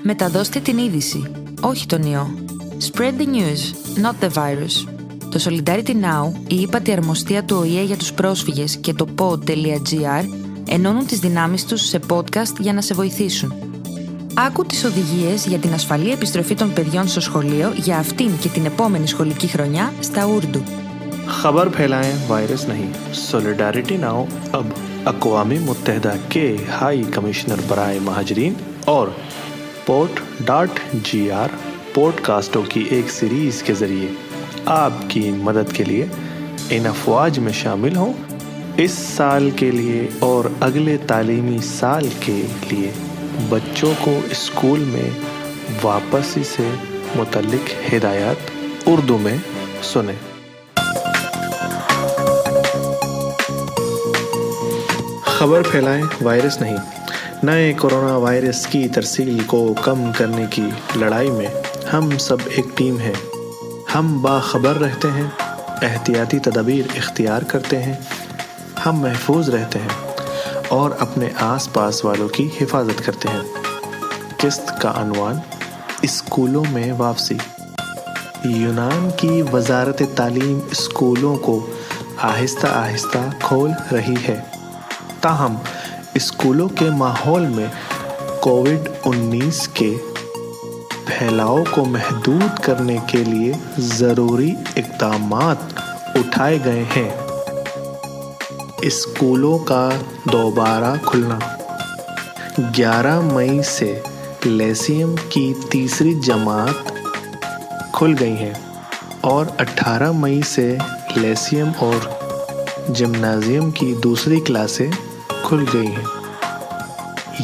Μεταδώστε την είδηση, όχι τον ιό. Spread the news, not the virus. Το Solidarity Now, η ύπατη αρμοστία του ΟΗΕ για τους πρόσφυγες και το pod.gr ενώνουν τις δυνάμεις τους σε podcast για να σε βοηθήσουν. Άκου τις οδηγίες για την ασφαλή επιστροφή των παιδιών στο σχολείο για αυτήν και την επόμενη σχολική χρονιά στα Ουρντου. خبر پھیلائیں virus نہیں. سولیڈارٹی now اب اقوام متحدہ کے ہائی کمشنر برائے مہاجرین اور pod.gr پوڈ کاسٹوں کی ایک سیریز کے ذریعے آپ کی مدد کے لیے ان افواج میں شامل ہوں. اس سال کے لیے اور اگلے تعلیمی سال کے لیے بچوں کو اسکول میں واپسی سے متعلق ہدایات اردو میں سنیں. خبر پھیلائیں وائرس نہیں. نئے کورونا وائرس کی ترسیل کو کم کرنے کی لڑائی میں ہم سب ایک ٹیم ہیں. ہم باخبر رہتے ہیں, احتیاطی تدابیر اختیار کرتے ہیں, ہم محفوظ رہتے ہیں اور اپنے آس پاس والوں کی حفاظت کرتے ہیں. قسط کا عنوان اسکولوں میں واپسی. یونان کی وزارت تعلیم اسکولوں کو آہستہ آہستہ کھول رہی ہے, تاہم اسکولوں کے ماحول میں کووڈ-19 کے پھیلاؤ کو محدود کرنے کے لیے ضروری اقدامات اٹھائے گئے ہیں. اسکولوں کا دوبارہ کھلنا. 11 مئی سے لیسیم کی تیسری جماعت کھل گئی ہیں اور 18 مئی سے لیسیم اور جمنازیم کی دوسری کلاسیں کھل گئی ہیں.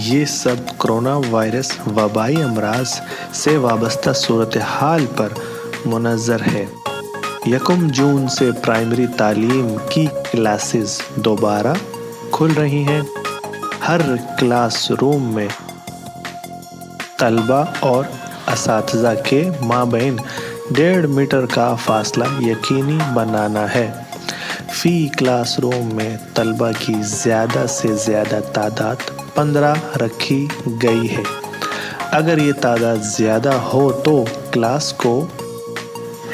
یہ سب کرونا وائرس وبائی امراض سے وابستہ صورتحال پر منحصر ہے. 1 جون سے پرائمری تعلیم کی کلاسز دوبارہ کھل رہی ہیں. ہر کلاس روم میں طلبہ اور اساتذہ کے مابین 1.5 میٹر کا فاصلہ یقینی بنانا ہے. فی کلاس روم میں طلبہ کی زیادہ سے زیادہ تعداد 15 رکھی گئی ہے. اگر یہ تعداد زیادہ ہو تو کلاس کو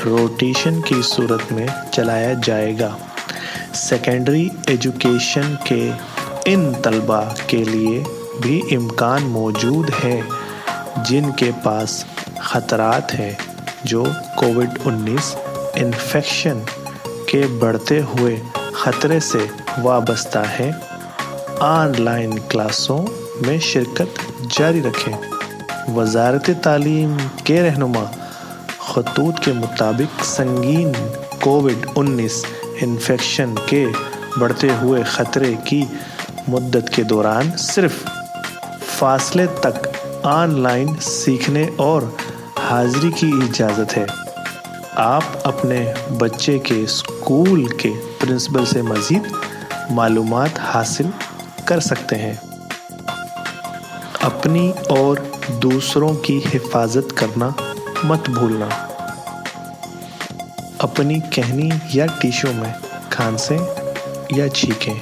روٹیشن کی صورت میں چلایا جائے گا. سیکنڈری ایجوکیشن کے ان طلبہ کے لیے بھی امکان موجود ہے جن کے پاس خطرات ہیں جو کووڈ-19 انفیکشن کے بڑھتے ہوئے خطرے سے وابستہ ہیں, آن لائن کلاسوں میں شرکت جاری رکھیں. وزارت تعلیم کے رہنما خطوط کے مطابق سنگین کووڈ-19 انفیکشن کے بڑھتے ہوئے خطرے کی مدت کے دوران صرف فاصلے تک آن لائن سیکھنے اور حاضری کی اجازت ہے. آپ اپنے بچے کے اسکول کے پرنسپل سے مزید معلومات حاصل کر سکتے ہیں. اپنی اور دوسروں کی حفاظت کرنا مت بھولنا. اپنی کہنی یا ٹیشو میں کھانسیں یا چھینکیں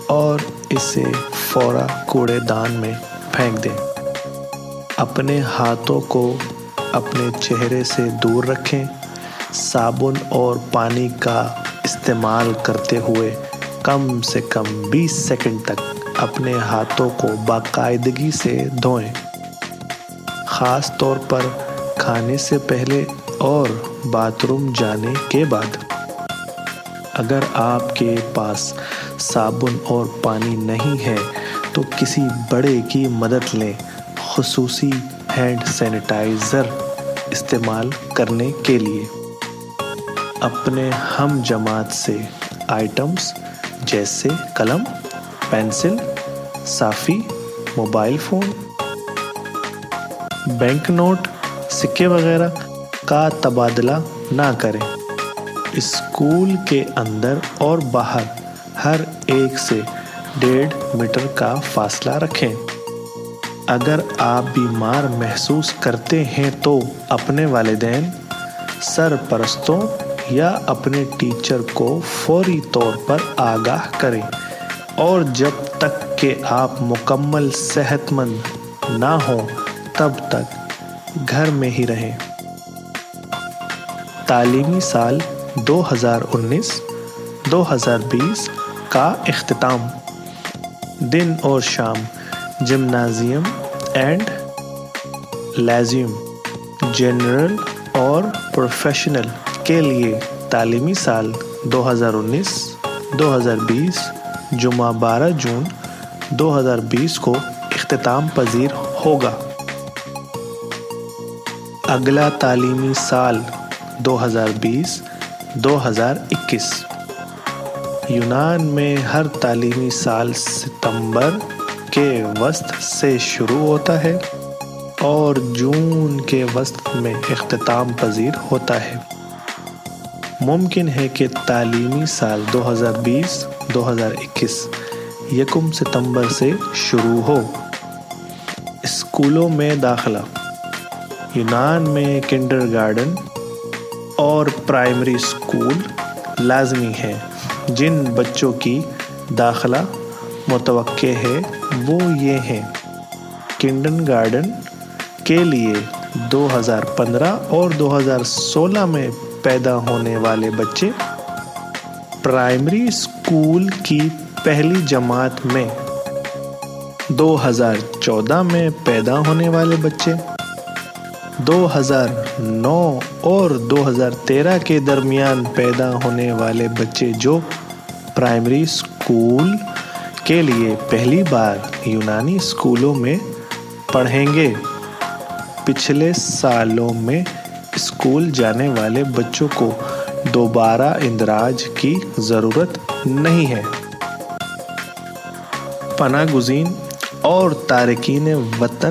اور اسے فوراً کوڑے دان میں پھینک دیں. اپنے ہاتھوں کو اپنے چہرے سے دور رکھیں. صابن اور پانی کا استعمال کرتے ہوئے کم سے کم 20 سیکنڈ تک اپنے ہاتھوں کو باقاعدگی سے دھوئیں, خاص طور پر کھانے سے پہلے اور باتھ روم جانے کے بعد. اگر آپ کے پاس صابن اور پانی نہیں ہے تو کسی بڑے کی مدد لیں, خصوصی ہینڈ سینیٹائزر استعمال کرنے کے لیے. اپنے ہم جماعت سے آئٹمز جیسے قلم, پینسل, صافی, موبائل فون, بینک نوٹ, سکے وغیرہ کا تبادلہ نہ کریں. اسکول کے اندر اور باہر ہر ایک سے 1.5 میٹر کا فاصلہ رکھیں. اگر آپ بیمار محسوس کرتے ہیں تو اپنے والدین, سرپرستوں یا اپنے ٹیچر کو فوری طور پر آگاہ کریں, اور جب تک کہ آپ مکمل صحت مند نہ ہوں تب تک گھر میں ہی رہیں۔ تعلیمی سال 2019-2020 کا اختتام دن اور شام جمنازیم اینڈ لیزیم جنرل اور پروفیشنل کے لیے تعلیمی سال 2019-2020 جمعہ 12 جون 2020 کو اختتام پذیر ہوگا۔ اگلا تعلیمی سال 2020-2021 یونان میں ہر تعلیمی سال ستمبر کے وسط سے شروع ہوتا ہے اور جون کے وسط میں اختتام پذیر ہوتا ہے۔ ممکن ہے کہ تعلیمی سال 2020-2021 یکم ستمبر سے شروع ہو۔ اسکولوں میں داخلہ یونان میں کنڈر گارڈن اور پرائمری اسکول لازمی ہیں۔ جن بچوں کی داخلہ متوقع ہے وہ یہ ہیں: کنڈر گارڈن کے لیے 2015 اور 2016 میں پیدا ہونے والے بچے، پرائمری اسکول کی پہلی جماعت میں 2014 میں پیدا ہونے والے بچے، 2009 اور 2013 کے درمیان پیدا ہونے والے بچے جو پرائمری اسکول کے لیے پہلی بار یونانی اسکولوں میں پڑھیں گے۔ پچھلے سالوں میں اسکول جانے والے بچوں کو دوبارہ اندراج کی ضرورت نہیں ہے۔ پناہ گزین اور تارکین وطن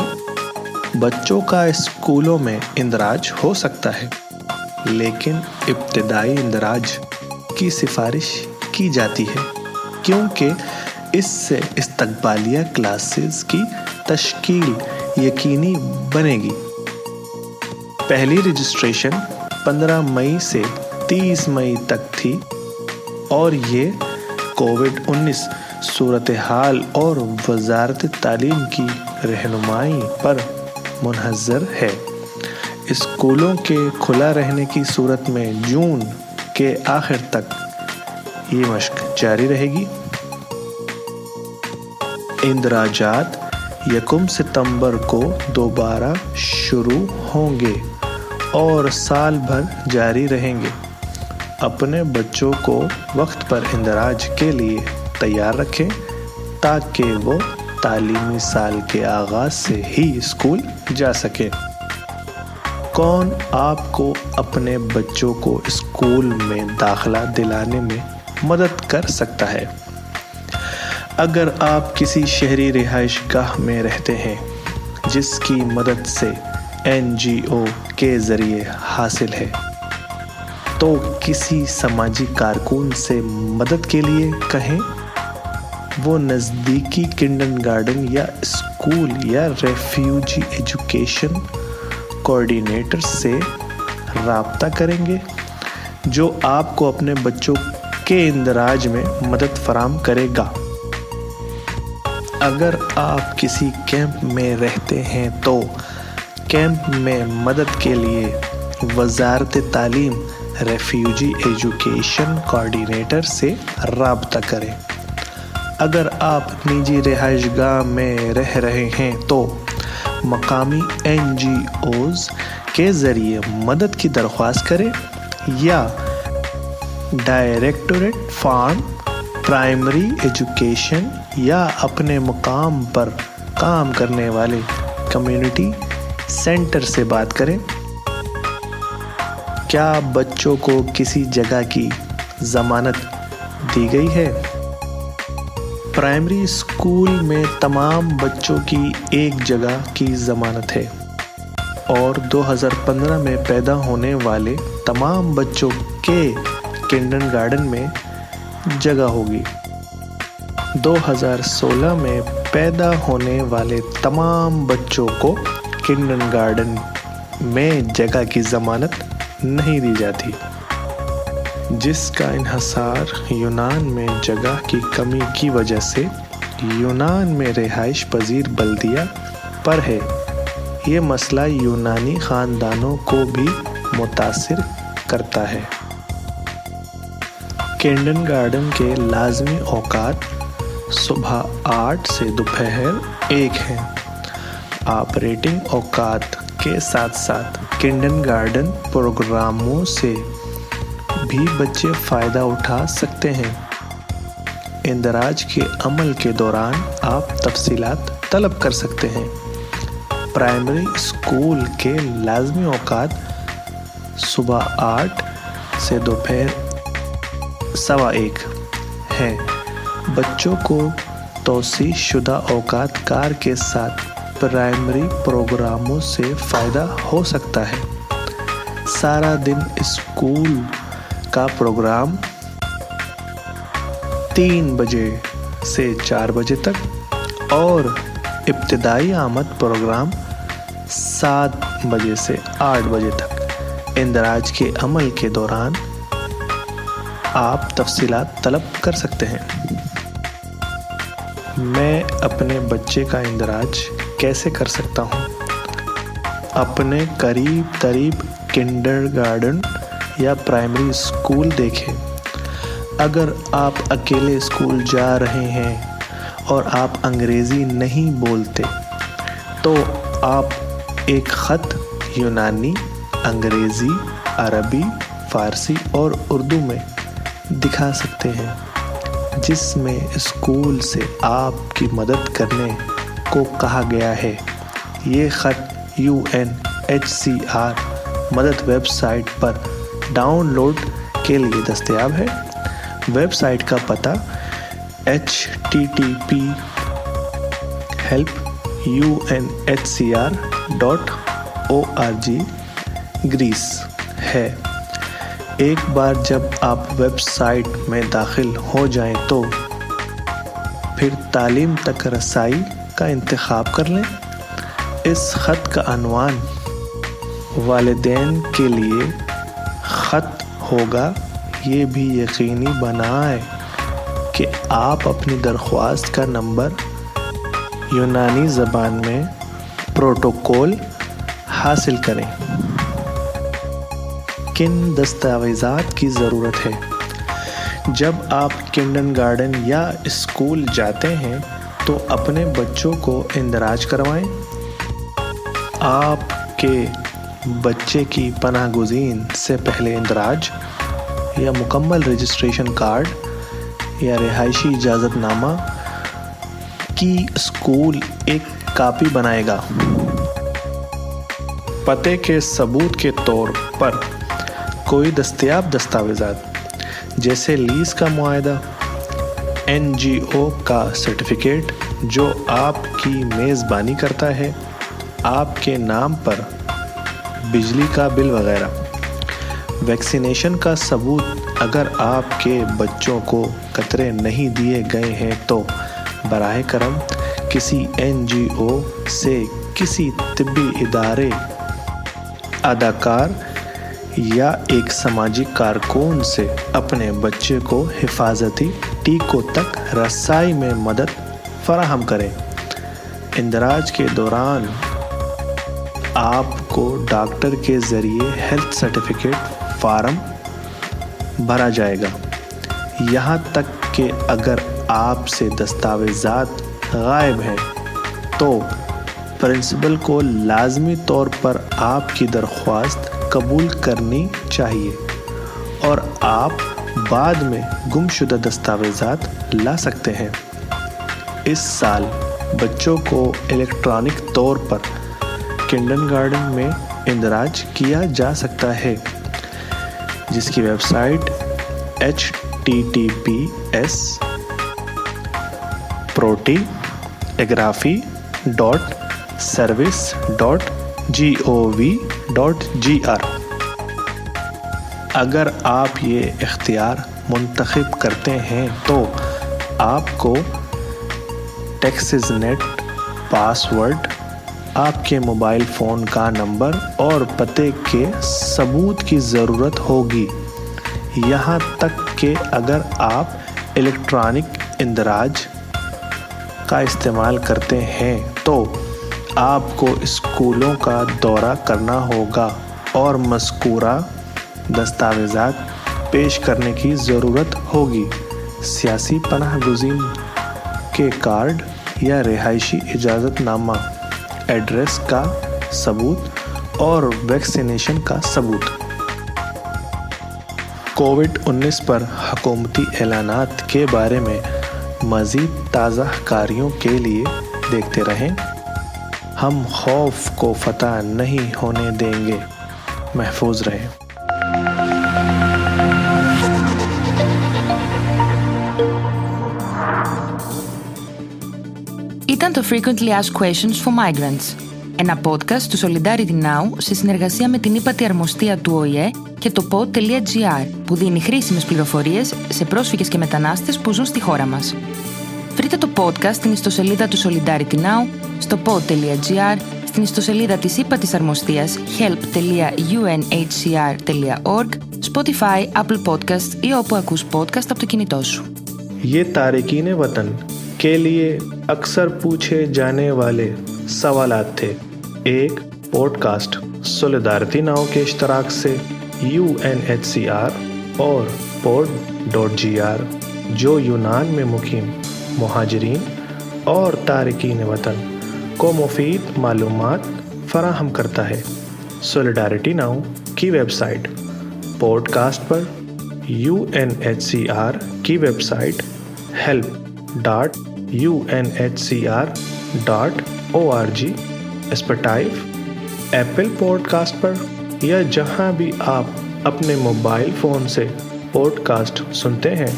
بچوں کا اسکولوں میں اندراج ہو سکتا ہے، لیکن ابتدائی اندراج کی سفارش کی جاتی ہے کیونکہ اس سے استقبالیہ کلاسز کی تشکیل یقینی بنے گی۔ پہلی رجسٹریشن 15 مئی سے 30 مئی تک تھی اور یہ کووڈ-19 صورتحال اور وزارت تعلیم کی رہنمائی پر منحصر ہے۔ اسکولوں کے کھلا رہنے کی صورت میں جون کے آخر تک یہ مشق جاری رہے گی۔ اندراجات یکم ستمبر کو دوبارہ شروع ہوں گے اور سال بھر جاری رہیں گے۔ اپنے بچوں کو وقت پر اندراج کے لیے تیار رکھیں تاکہ وہ تعلیمی سال کے آغاز سے ہی اسکول جا سکے۔ کون آپ کو اپنے بچوں کو اسکول میں داخلہ دلانے میں مدد کر سکتا ہے؟ اگر آپ کسی شہری رہائش گاہ میں رہتے ہیں جس کی مدد سے NGO کے ذریعے حاصل ہے تو کسی سماجی کارکن سے مدد کے لیے کہیں۔ وہ نزدیکی کنڈر گارڈن یا اسکول یا ریفیوجی ایجوکیشن کوآرڈینیٹر سے رابطہ کریں گے جو آپ کو اپنے بچوں کے اندراج میں مدد فراہم کرے گا۔ اگر آپ کسی کیمپ میں رہتے ہیں تو کیمپ میں مدد کے لیے وزارت تعلیم ریفیوجی ایجوکیشن کوآرڈینیٹر سے رابطہ کریں۔ اگر آپ نجی رہائش گاہ میں رہ رہے ہیں تو مقامی NGOs کے ذریعے مدد کی درخواست کریں یا ڈائریکٹوریٹ فار پرائمری ایجوکیشن یا اپنے مقام پر کام کرنے والے کمیونٹی سینٹر سے بات کریں۔ کیا بچوں کو کسی جگہ کی ضمانت دی گئی ہے؟ پرائمری اسکول میں تمام بچوں کی ایک جگہ کی ضمانت ہے اور 2015 میں پیدا ہونے والے تمام بچوں کے کنڈر گارڈن میں جگہ ہوگی۔ 2016 میں پیدا ہونے والے تمام بچوں کو کنڈر گارڈن میں جگہ کی ضمانت نہیں دی جاتی، جس کا انحصار یونان میں جگہ کی کمی کی وجہ سے یونان میں رہائش پذیر بلدیہ پر ہے۔ یہ مسئلہ یونانی خاندانوں کو بھی متاثر کرتا ہے۔ کنڈرگارٹن کے لازمی اوقات صبح 8 سے دوپہر 1 ہیں۔ آپریٹنگ اوقات کے ساتھ ساتھ کنڈرگارٹن پروگراموں سے بھی بچے فائدہ اٹھا سکتے ہیں۔ اندراج کے عمل کے دوران آپ تفصیلات طلب کر سکتے ہیں۔ پرائمری اسکول کے لازمی اوقات صبح 8 سے دوپہر 1:15 ہیں۔ بچوں کو توسیع شدہ اوقات کار کے ساتھ پرائمری پروگراموں سے فائدہ ہو سکتا ہے۔ سارا دن اسکول کا پروگرام 3 بجے سے 4 بجے تک اور ابتدائی آمد پروگرام 7 بجے سے 8 بجے تک۔ اندراج کے عمل کے دوران آپ تفصیلات طلب کر سکتے ہیں۔ میں اپنے بچے کا اندراج کیسے کر سکتا ہوں؟ اپنے قریب ترین کنڈرگارٹن یا پرائمری اسکول دیکھیں۔ اگر آپ اکیلے اسکول جا رہے ہیں اور آپ انگریزی نہیں بولتے تو آپ ایک خط یونانی، انگریزی، عربی، فارسی اور اردو میں دکھا سکتے ہیں، جس میں اسکول سے آپ کی مدد کرنے کو کہا گیا ہے۔ یہ خط UNHCR مدد ویب سائٹ پر ڈاؤن لوڈ کے لیے دستیاب ہے۔ ویب سائٹ کا پتہ http://help.unhcr.org گریس ہے۔ ایک بار جب آپ ویب سائٹ میں داخل ہو جائیں تو پھر تعلیم تک رسائی کا انتخاب کر لیں۔ اس خط کا عنوان والدین کے لیے خط ہوگا۔ یہ بھی یقینی بنائیں کہ آپ اپنی درخواست کا نمبر یونانی زبان میں پروٹوکول حاصل کریں۔ کن دستاویزات کی ضرورت ہے؟ جب آپ کنڈرگارٹن یا اسکول جاتے ہیں تو اپنے بچوں کو اندراج کروائیں۔ آپ کے بچے کی پناہ گزین سے پہلے اندراج یا مکمل رجسٹریشن کارڈ یا رہائشی اجازت نامہ کی اسکول ایک کاپی بنائے گا۔ پتے کے ثبوت کے طور پر کوئی دستیاب دستاویزات جیسے لیز کا معاہدہ، NGO کا سرٹیفکیٹ جو آپ کی میزبانی کرتا ہے، آپ کے نام پر بجلی کا بل وغیرہ۔ ویکسینیشن کا ثبوت اگر آپ کے بچوں کو قطرے نہیں دیے گئے ہیں تو براہ کرم کسی NGO سے کسی طبی ادارے، اداکار یا ایک سماجی کارکن سے اپنے بچے کو حفاظتی ٹیکوں تک رسائی میں مدد فراہم کریں۔ اندراج کے دوران آپ کو ڈاکٹر کے ذریعے ہیلتھ سرٹیفکیٹ فارم بھرا جائے گا۔ یہاں تک کہ اگر آپ سے دستاویزات غائب ہیں تو پرنسپل کو لازمی طور پر آپ کی درخواست قبول کرنی چاہیے اور آپ بعد میں گمشدہ دستاویزات لا سکتے ہیں۔ اس سال بچوں کو الیکٹرانک طور پر کنڈرگارٹن میں اندراج کیا جا سکتا ہے، جس کی ویب سائٹ https://proti-service.gov.gr۔ اگر آپ یہ اختیار منتخب کرتے ہیں تو آپ کو ٹیکسز نیٹ پاس ورڈ، آپ کے موبائل فون کا نمبر اور پتے کے ثبوت کی ضرورت ہوگی۔ یہاں تک کہ اگر آپ الیکٹرانک اندراج کا استعمال کرتے ہیں تو آپ کو اسکولوں کا دورہ کرنا ہوگا اور مذکورہ دستاویزات پیش کرنے کی ضرورت ہوگی۔ سیاسی پناہ گزین کے کارڈ یا رہائشی اجازت نامہ، ایڈریس کا ثبوت اور ویکسینیشن کا ثبوت۔ کووڈ-19 پر حکومتی اعلانات کے بارے میں مزید تازہ کاریوں کے لیے دیکھتے رہیں۔ ہم خوف کو فتح نہیں ہونے دیں گے۔ محفوظ رہیں۔ Ήταν το Frequently Asked Questions for Migrants, ένα podcast του Solidarity Now σε συνεργασία με την ύπατη αρμοστία του ΟΗΕ και το pod.gr που δίνει χρήσιμες πληροφορίες σε πρόσφυγες και μετανάστες που ζουν στη χώρα μας. Βρείτε το podcast στην ιστοσελίδα του Solidarity Now, στο pod.gr, στην ιστοσελίδα της ύπατης αρμοστίας help.unhcr.org, Spotify, Apple Podcasts ή όπου ακούς podcast από το کینητό σου. یہ تارکین وطن کے لیے اکثر پوچھے جانے والے سوالات تھے۔ ایک پوڈ کاسٹ سولیدارٹی ناؤ کے اشتراک سے UNHCR اور pod.gr جو یونان میں مقیم مہاجرین اور تارکین وطن کو مفید معلومات فراہم کرتا ہے۔ سولیڈارٹی ناؤ کی ویب سائٹ پوڈ کاسٹ پر، UNHCR کی website help.unhcr.org، Spotify, Apple podcast پر یا جہاں بھی آپ اپنے موبائل فون سے پوڈ کاسٹ سنتے ہیں،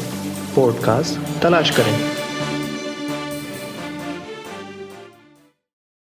پوڈ کاسٹ تلاش کریں۔